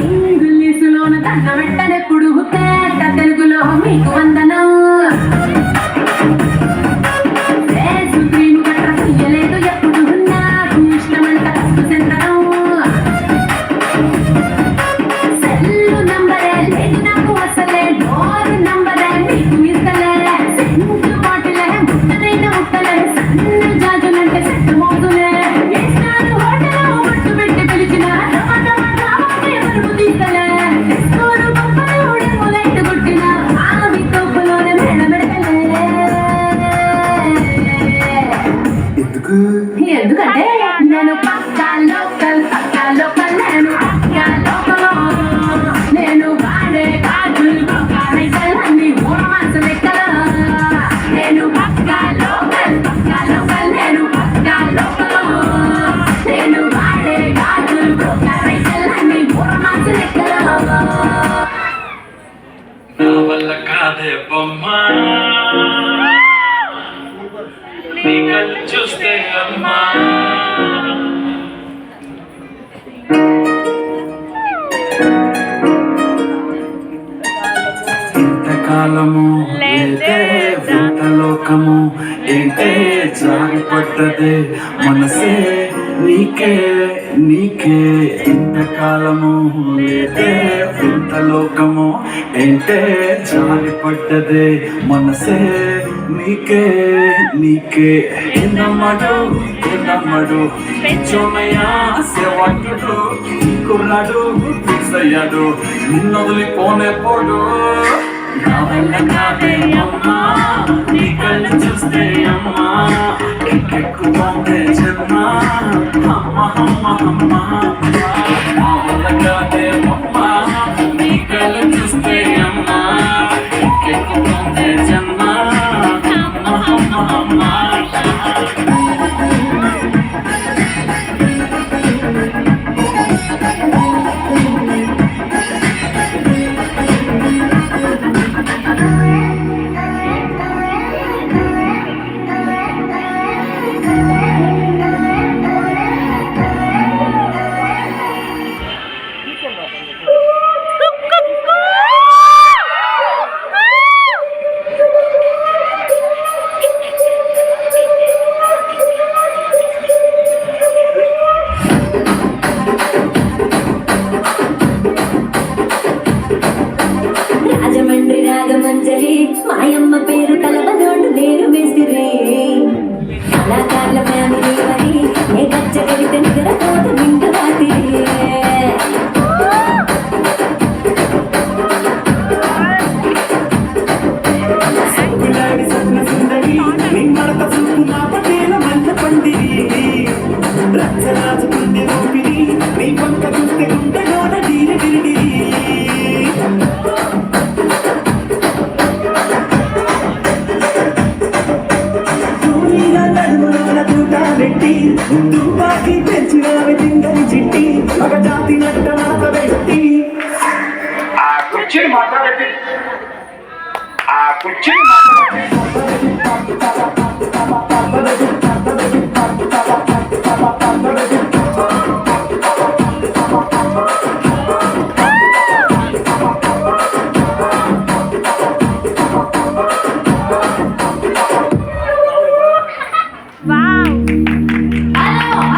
ఇంగ్లీషులోన తన వెంటనెప్పుడు తేట తెలుగులో మీకు వందనం ఎందుకంటే నేను పక్కా లోకల్ నేను పక్కా లోకల్ నేను వాడే కాజులు అన్ని ఓర్మాన్స్ లెక్కల నేను పక్కా లోకల్ నేను పక్కా లోకల్ నేను వాడే కాజులు అన్ని ఓర్మాన్స్ లెక్కల నా వల్ల కాదే బొమ్మా నీ కళ్ళు చూస్తే అమ్మా ఇంతకాలము లేదే వింత లోకము ఏంటే జారిపడ్డదే మనసే నీకే నీకే ఇంతకాలము లేదే వింత లోకము ఏంటే జారిపడ్డదే మనసే నీకే నీకే ఎన్నమ్మడు కొన్నమ్మడు పెంచోమయ్యా సేవట్టుడు కుర్రాడు ఫిక్స్ అయ్యాడు నిన్నొదిలిపోనే పోడు నా వల్ల కాదే అమ్మా నీ కళ్ళు చూస్తే అమ్మా ఎక్కెక్కుతుందే జన్మ అమ్మ అమ్మ అమ్మ నా వల్ల కాదే అమ్మా నీ కళ్ళు చూస్తే అమ్మా ఎక్కెక్కుతుందే జన్మ అమ్మ అమ్మ రాగమంజరి మాయమ్మ పేరు కలవనోడు నేను మేస్తిరి కళాకారుల ఫ్యామిలీ మరి ఏ గచ్చ వెళితే నిద్రపోదు నిండు రాత్రి తుపాకి పెంచినవి తింగని చిట్టి ఒక జాతి నట్ట నాత పెట్టి ఆ కుర్చీని మాట్లాడేది